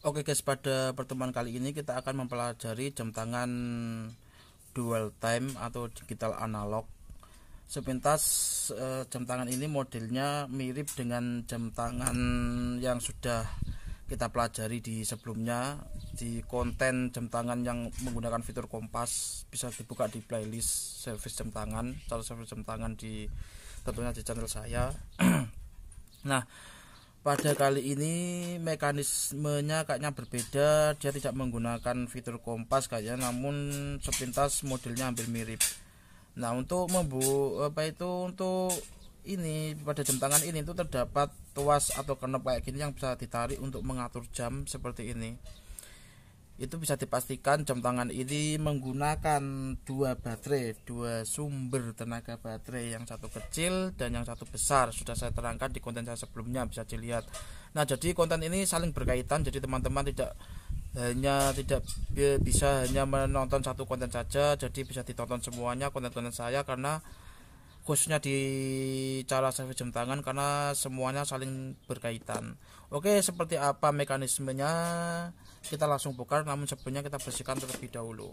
Oke guys, pada pertemuan kali ini kita akan mempelajari jam tangan dual time atau digital analog. Sepintas jam tangan ini modelnya mirip dengan jam tangan yang sudah kita pelajari di sebelumnya. Di konten jam tangan yang menggunakan fitur kompas bisa dibuka di playlist servis jam tangan, cara servis jam tangan di tentunya di channel saya. Nah, pada kali ini mekanismenya kayaknya berbeda, dia tidak menggunakan fitur kompas kayaknya, namun sepintas modelnya hampir mirip. Nah, untuk untuk ini pada jam tangan ini itu terdapat tuas atau knob kayak gini yang bisa ditarik untuk mengatur jam seperti ini. Itu bisa dipastikan jam tangan ini menggunakan dua sumber tenaga baterai, yang satu kecil dan yang satu besar. Sudah saya terangkan di konten saya sebelumnya, bisa dilihat. Nah, jadi konten ini saling berkaitan, jadi teman-teman tidak bisa hanya menonton satu konten saja, jadi bisa ditonton semuanya konten-konten saya, karena khususnya di cara servis jam tangan, karena semuanya saling berkaitan. Oke, seperti apa mekanismenya kita langsung bongkar, namun sebelumnya kita bersihkan terlebih dahulu.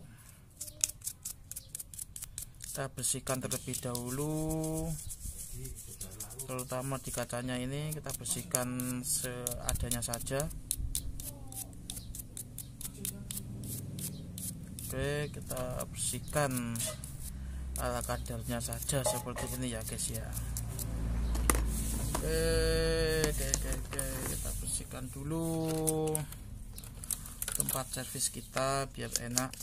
Terutama di kacanya ini kita bersihkan seadanya saja. Oke, kita bersihkan ala kadarnya saja seperti ini ya guys ya. Oke, kita bersihkan dulu tempat servis kita biar enak.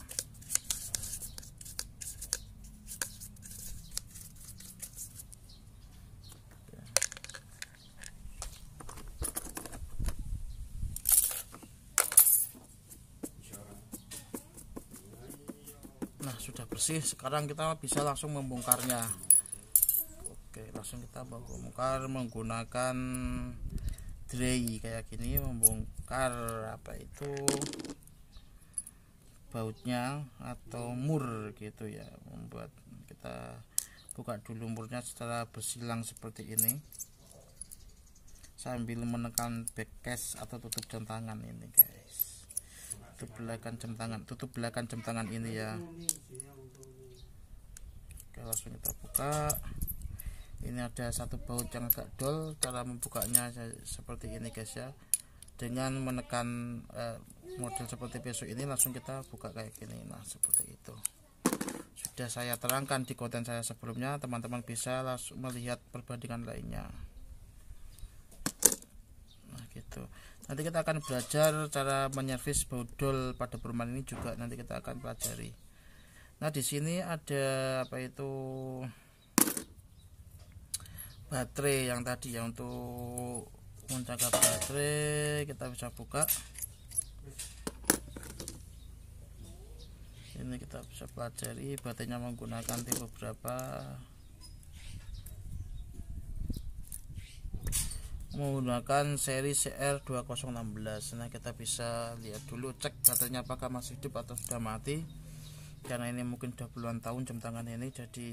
Nah, sudah bersih, sekarang kita bisa langsung membongkarnya. Oke, langsung kita bongkar menggunakan dray kayak gini, membongkar bautnya atau mur gitu ya. Membuat kita buka dulu murnya secara bersilang seperti ini sambil menekan backcase atau tutup jam tangan ini guys. Tutup belakang jam tangan ini ya. Oke, langsung kita buka. Ini ada satu baut yang agak dol. Cara membukanya seperti ini guys ya, dengan menekan model seperti besok ini, langsung kita buka kayak gini. Nah, seperti itu sudah saya terangkan di konten saya sebelumnya, teman-teman bisa langsung melihat perbandingan lainnya. Nah gitu, nanti kita akan belajar cara menyervis baut dol pada perumahan ini juga, nanti kita akan pelajari. Nah, di sini ada baterai yang tadi ya, untuk menjaga baterai kita bisa buka. Ini kita bisa pelajari baterainya menggunakan tipe berapa, menggunakan seri CR2016. Nah, kita bisa lihat dulu, cek baterainya apakah masih hidup atau sudah mati, karena ini mungkin udah puluhan tahun jam tangan ini, jadi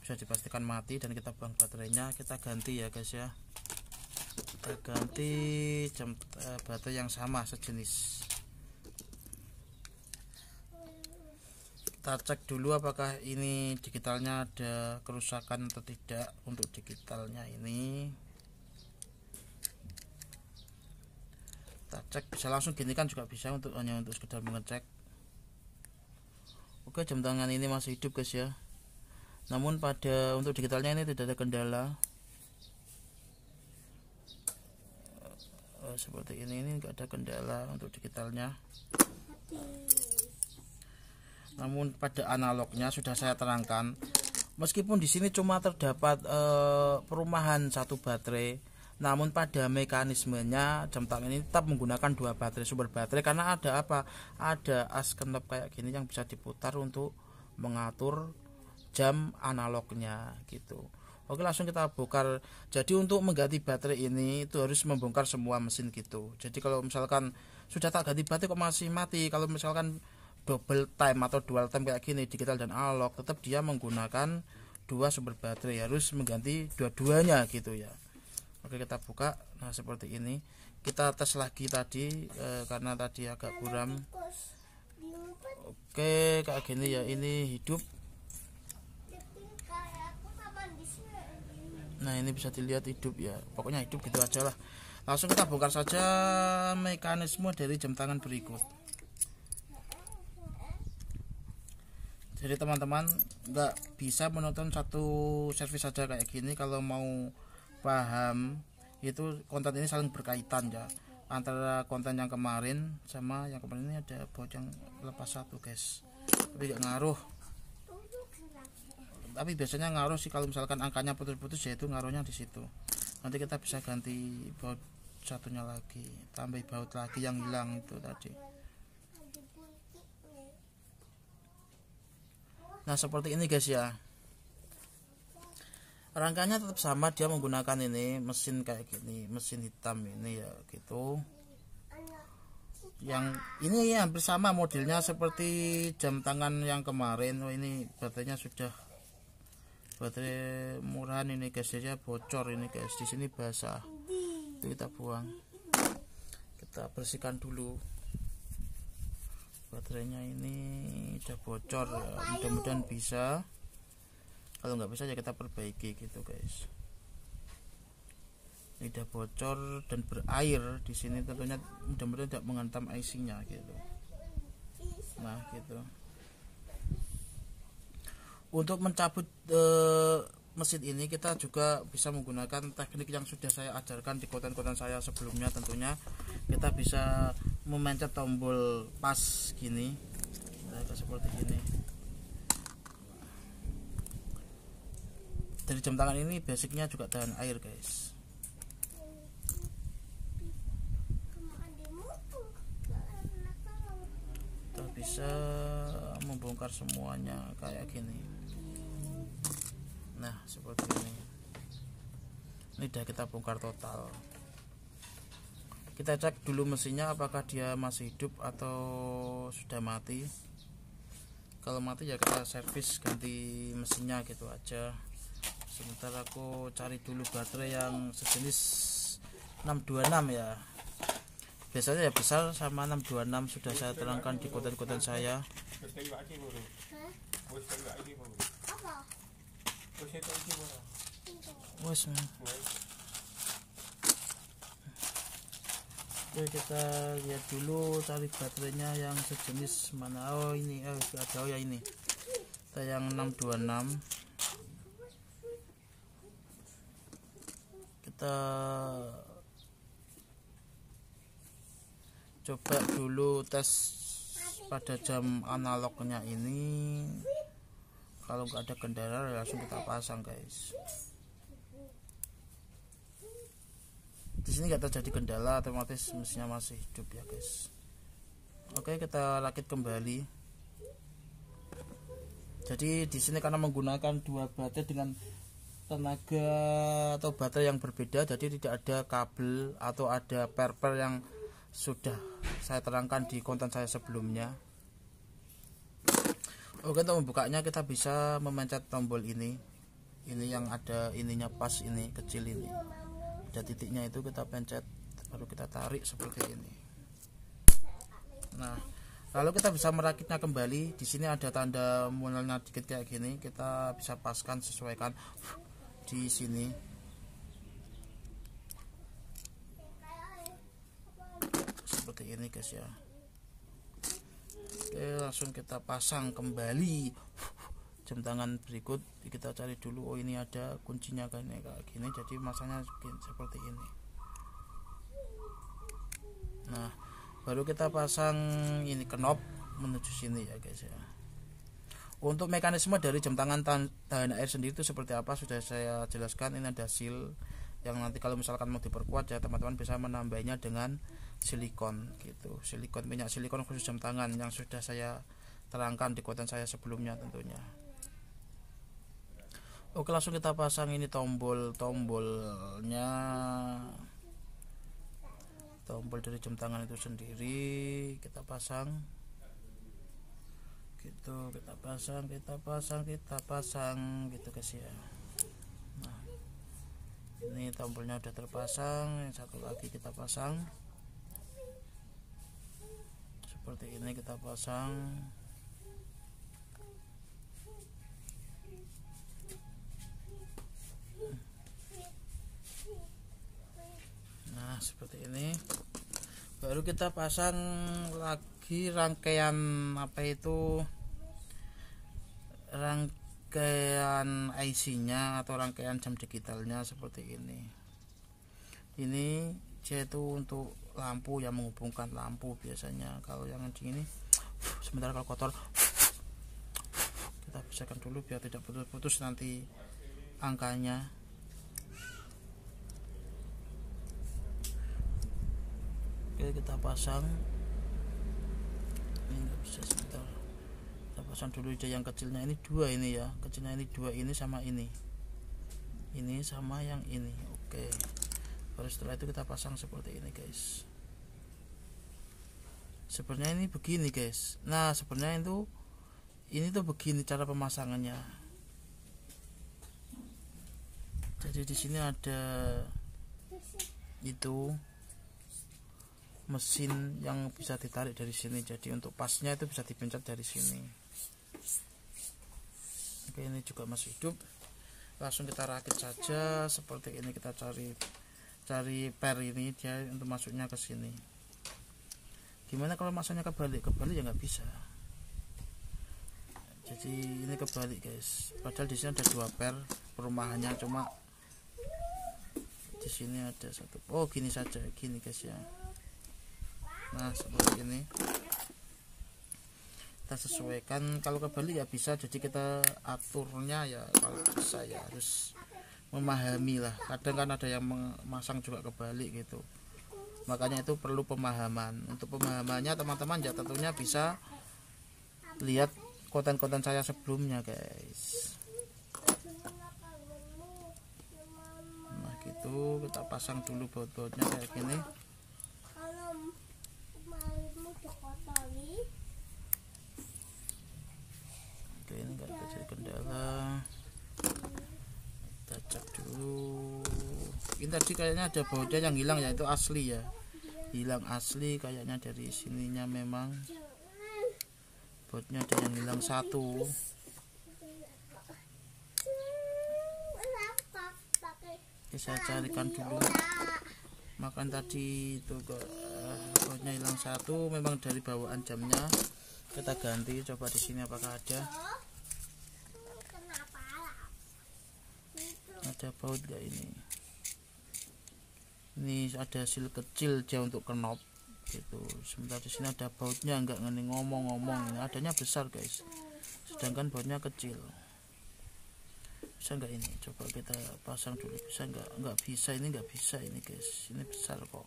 bisa dipastikan mati. Dan kita buang baterainya, kita ganti ya guys ya, kita ganti baterai yang sama sejenis. Kita cek dulu apakah ini digitalnya ada kerusakan atau tidak. Untuk digitalnya ini kita cek, bisa langsung gini kan juga bisa, hanya untuk sekedar mengecek. Oke, jam tangan ini masih hidup guys ya, namun untuk digitalnya ini tidak ada kendala. Seperti ini enggak ada kendala untuk digitalnya. Namun pada analognya sudah saya terangkan, meskipun di sini cuma terdapat perumahan satu baterai, namun pada mekanismenya jam tangan ini tetap menggunakan dua sumber baterai, karena ada as knob kayak gini yang bisa diputar untuk mengatur jam analognya gitu. Oke, langsung kita bongkar. Jadi untuk mengganti baterai ini itu harus membongkar semua mesin gitu. Jadi kalau misalkan sudah tak ganti baterai kok masih mati, kalau misalkan double time atau dual time kayak gini, digital dan analog, tetap dia menggunakan dua sumber baterai, harus mengganti dua-duanya gitu ya. Oke, kita buka. Nah, seperti ini kita tes lagi tadi karena tadi agak buram. Oke, kayak gini ya, ini hidup. Nah, ini bisa dilihat hidup ya, pokoknya hidup gitu aja lah. Langsung kita bongkar saja mekanisme dari jam tangan berikut. Jadi teman-teman nggak bisa menonton satu servis saja kayak gini. Kalau mau paham itu konten ini saling berkaitan ya, antara konten yang kemarin sama yang kemarin. Ini ada bocang lepas satu guys, tapi nggak ngaruh. Tapi biasanya ngaruh sih kalau misalkan angkanya putus-putus, yaitu ngaruhnya di situ. Nanti kita bisa ganti baut satunya lagi, tambah baut lagi yang hilang itu tadi. Nah, seperti ini guys ya. Rangkanya tetap sama, dia menggunakan ini mesin kayak gini, mesin hitam ini ya gitu. Yang ini ya hampir sama modelnya seperti jam tangan yang kemarin. Oh, ini baterainya sudah baterai murahan ini guys ya, bocor ini guys. Di sini basah. Itu kita buang. Kita bersihkan dulu. Baterainya ini udah bocor ya. Mudah-mudahan bisa. Kalau nggak bisa ya kita perbaiki gitu guys. Ini udah bocor dan berair di sini, tentunya mudah-mudahan tidak menghantam IC-nya gitu. Nah gitu. Untuk mencabut mesin ini kita juga bisa menggunakan teknik yang sudah saya ajarkan di konten-konten saya sebelumnya. Tentunya kita bisa memencet tombol pas gini, nah, seperti ini. Dari jam tangan ini basicnya juga tahan air guys. Kita bisa membongkar semuanya kayak gini. Nah seperti ini. Ini udah kita bongkar total. Kita cek dulu mesinnya apakah dia masih hidup atau sudah mati. Kalau mati ya kita servis ganti mesinnya gitu aja. Sebentar aku cari dulu baterai yang sejenis 626 ya. Biasanya ya besar sama 626 sudah saya terangkan di konten-konten saya. Oke, kita lihat dulu cari baterainya yang sejenis mana. Oh ini, ada ya ini. Kita yang 626. Kita coba dulu tes pada jam analognya ini. Kalau nggak ada kendala langsung kita pasang guys. Di sini nggak terjadi kendala, otomatis mesinnya masih hidup ya guys. Oke, kita rakit kembali. Jadi di sini karena menggunakan dua baterai dengan tenaga atau baterai yang berbeda, jadi tidak ada kabel atau ada per yang sudah saya terangkan di konten saya sebelumnya. Oke, untuk membukanya kita bisa memencet tombol ini yang ada ininya pas, ini kecil ini ada titiknya, itu kita pencet baru kita tarik seperti ini. Nah lalu kita bisa merakitnya kembali. Di sini ada tanda mulanya dikit kayak gini, kita bisa paskan, sesuaikan di sini. Seperti ini guys ya. Oke, langsung kita pasang kembali jam tangan berikut. Kita cari dulu, oh ini ada kuncinya kan ya, kayak gini, jadi masanya seperti ini. Nah baru kita pasang ini knop menuju sini ya guys ya. Untuk mekanisme dari jam tangan tahan air sendiri itu seperti apa sudah saya jelaskan. Ini ada seal yang nanti kalau misalkan mau diperkuat ya teman-teman bisa menambahnya dengan silikon gitu, silikon, minyak silikon khusus jam tangan yang sudah saya terangkan di konten saya sebelumnya tentunya. Oke, langsung kita pasang ini tombolnya, tombol dari jam tangan itu sendiri kita pasang gitu, kita pasang gitu guys ya. Nah Ini tombolnya udah terpasang, yang satu lagi kita pasang seperti ini, kita pasang. Nah seperti ini, baru kita pasang lagi rangkaian rangkaian IC-nya atau rangkaian jam digitalnya seperti ini. Ini dia itu untuk lampu, yang menghubungkan lampu biasanya. Kalau yang ini sebentar, kalau kotor kita bersihkan dulu biar tidak putus-putus nanti angkanya. Oke, kita pasang. Ini nggak bisa, sebentar. Kita pasang dulu aja yang kecilnya, ini dua ini ya, kecilnya ini dua, ini sama ini sama yang ini. Oke, baru setelah itu kita pasang seperti ini guys. Sebenarnya ini begini guys. Nah sebenarnya ini tuh begini cara pemasangannya. Jadi di sini ada itu mesin yang bisa ditarik dari sini, jadi untuk pasnya itu bisa dipencet dari sini. Oke, ini juga masih hidup, langsung kita rakit saja seperti ini. Kita cari per ini dia untuk masuknya ke sini. Gimana kalau masuknya kebalik ya nggak bisa. Jadi ini kebalik guys, padahal di sini ada dua per perumahannya, cuma di sini ada satu. Oh gini saja, gini guys ya. Nah seperti ini kita sesuaikan. Kalau kebalik ya bisa, jadi kita aturnya ya kalau bisa ya harus memahami lah. Kadang kan ada yang memasang juga kebalik gitu, makanya itu perlu pemahaman. Untuk pemahamannya teman-teman ya tentunya bisa lihat konten-konten saya sebelumnya guys. Nah gitu, kita pasang dulu baut-bautnya kayak gini. Oke, ini enggak terjadi kendala. Kita cek dulu. Ini tadi kayaknya ada bautnya yang hilang ya, itu asli ya, hilang asli kayaknya dari sininya. Memang bautnya ada yang hilang satu. Oke, saya carikan dulu. Makan tadi itu bautnya hilang satu, memang dari bawaan jamnya. Kita ganti, coba di sini apakah ada baut gak ini. Ini ada seal kecil dia untuk knob gitu. Sebentar, di sini ada bautnya, enggak ngomong-ngomong. Ini adanya besar guys, sedangkan bautnya kecil. Bisa enggak ini? Coba kita pasang dulu, bisa enggak bisa. Ini enggak bisa ini guys, ini besar kok.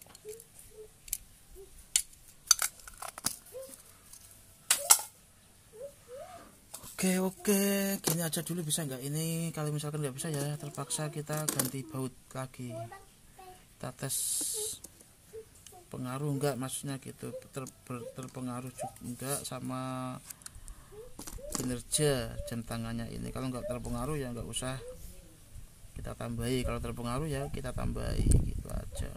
Oke, gini aja dulu, bisa nggak ini? Kalau misalkan nggak bisa ya terpaksa kita ganti baut lagi. Kita tes pengaruh enggak, maksudnya gitu, terpengaruh juga enggak sama kinerja jam tangannya ini. Kalau nggak terpengaruh ya nggak usah kita tambahi, kalau terpengaruh ya kita tambahi, gitu aja.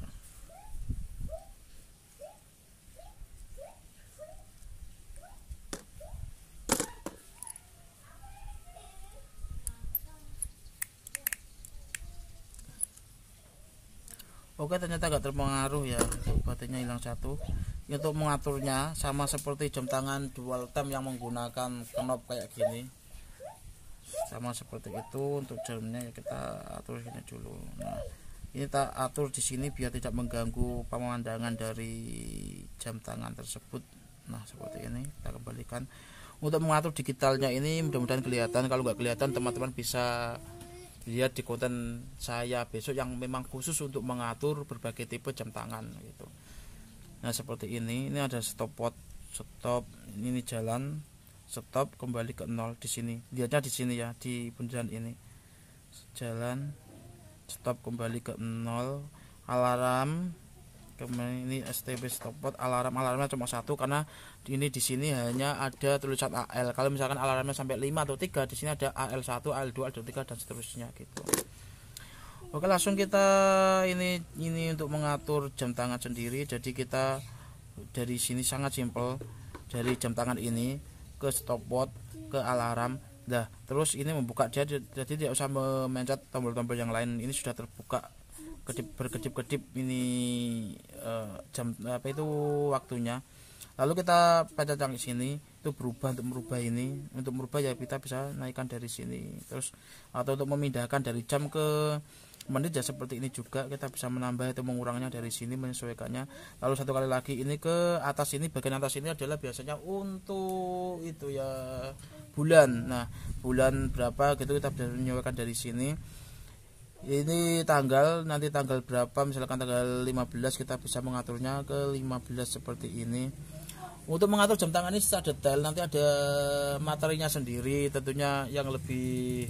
Oke, ternyata gak terpengaruh ya, baterainya hilang satu. Untuk mengaturnya sama seperti jam tangan dual time yang menggunakan knob kayak gini, sama seperti itu. Untuk jamnya ya kita atur gini dulu. Nah ini kita atur di sini biar tidak mengganggu pemandangan dari jam tangan tersebut. Nah seperti ini kita kembalikan. Untuk mengatur digitalnya ini mudah-mudahan kelihatan. Kalau nggak kelihatan teman-teman bisa lihat di konten saya besok yang memang khusus untuk mengatur berbagai tipe jam tangan gitu. Nah seperti ini ada stopwatch, stop, ini jalan, stop, kembali ke 0 di sini. Lihatnya di sini ya, di bundaran ini. Jalan, stop, kembali ke 0, alarm. Kemudian ini STB stopwatch, alarmnya cuma satu karena ini di sini hanya ada tulisan AL. Kalau misalkan alarmnya sampai 5 atau 3, di sini ada AL1, AL2, AL3 dan seterusnya gitu. Oke, langsung kita ini untuk mengatur jam tangan sendiri. Jadi kita dari sini sangat simpel, dari jam tangan ini ke stopwatch ke alarm. Nah, terus ini membuka dia, jadi tidak usah memencet tombol-tombol yang lain. Ini sudah terbuka berkedip-kedip ini jam apa itu waktunya. Lalu kita pencet yang sini itu berubah. Untuk merubah ya kita bisa naikkan dari sini, terus atau untuk memindahkan dari jam ke menit ya seperti ini juga kita bisa menambah atau mengurangnya dari sini, menyesuaikannya. Lalu satu kali lagi ini ke atas, ini bagian atas ini adalah biasanya untuk itu ya bulan. Nah, bulan berapa gitu kita bisa menyesuaikan dari sini. Ini tanggal, nanti tanggal berapa, misalkan tanggal 15 kita bisa mengaturnya ke 15 seperti ini. Untuk mengatur jam tangan ini secara detail nanti ada materinya sendiri, tentunya yang lebih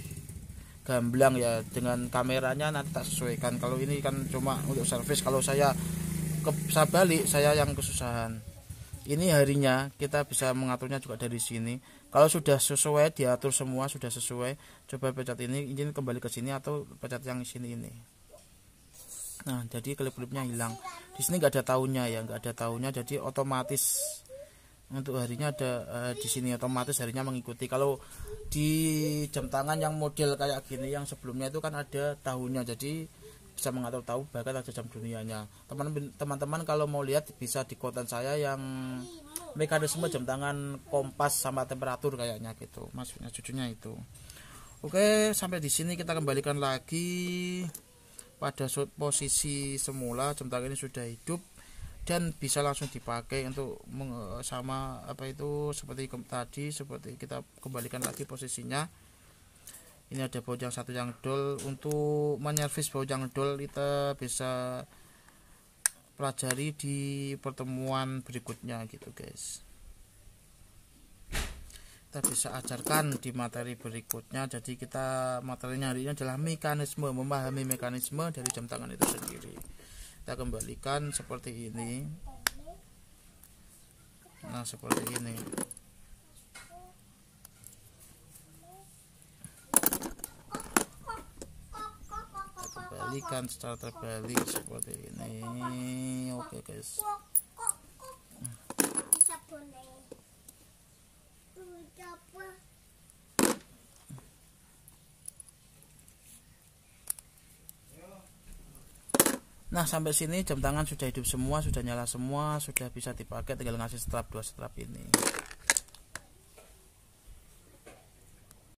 gamblang ya, dengan kameranya nanti tak sesuaikan. Kalau ini kan cuma untuk servis, kalau saya balik saya yang kesusahan. Ini harinya kita bisa mengaturnya juga dari sini. Kalau sudah sesuai, diatur semua sudah sesuai, coba pencet ini, izin kembali ke sini atau pencet yang sini ini. Nah, jadi klip-klipnya hilang. Di sini nggak ada tahunnya ya, nggak ada tahunnya, jadi otomatis untuk harinya ada di sini, otomatis harinya mengikuti. Kalau di jam tangan yang model kayak gini yang sebelumnya itu kan ada tahunnya, jadi bisa mengatur tahu, bahkan ada jam dunianya. Teman-teman kalau mau lihat bisa di konten saya yang mekanisme jam tangan kompas sama temperatur kayaknya gitu, maksudnya cucunya itu. Oke, sampai di sini kita kembalikan lagi pada posisi semula. Jam tangan ini sudah hidup dan bisa langsung dipakai untuk sama apa itu seperti tadi, seperti kita kembalikan lagi posisinya. Ini ada baut yang satu yang dol. Untuk menyervis baut yang dol kita bisa pelajari di pertemuan berikutnya gitu guys, kita bisa ajarkan di materi berikutnya. Jadi kita materinya hari ini adalah mekanisme, memahami mekanisme dari jam tangan itu sendiri. Kita kembalikan seperti ini. Nah, seperti ini. Kita kembalikan secara terbalik seperti ini. Oke guys. Nah, sampai sini jam tangan sudah hidup semua, sudah nyala semua, sudah bisa dipakai, tinggal ngasih strap 2 strap ini.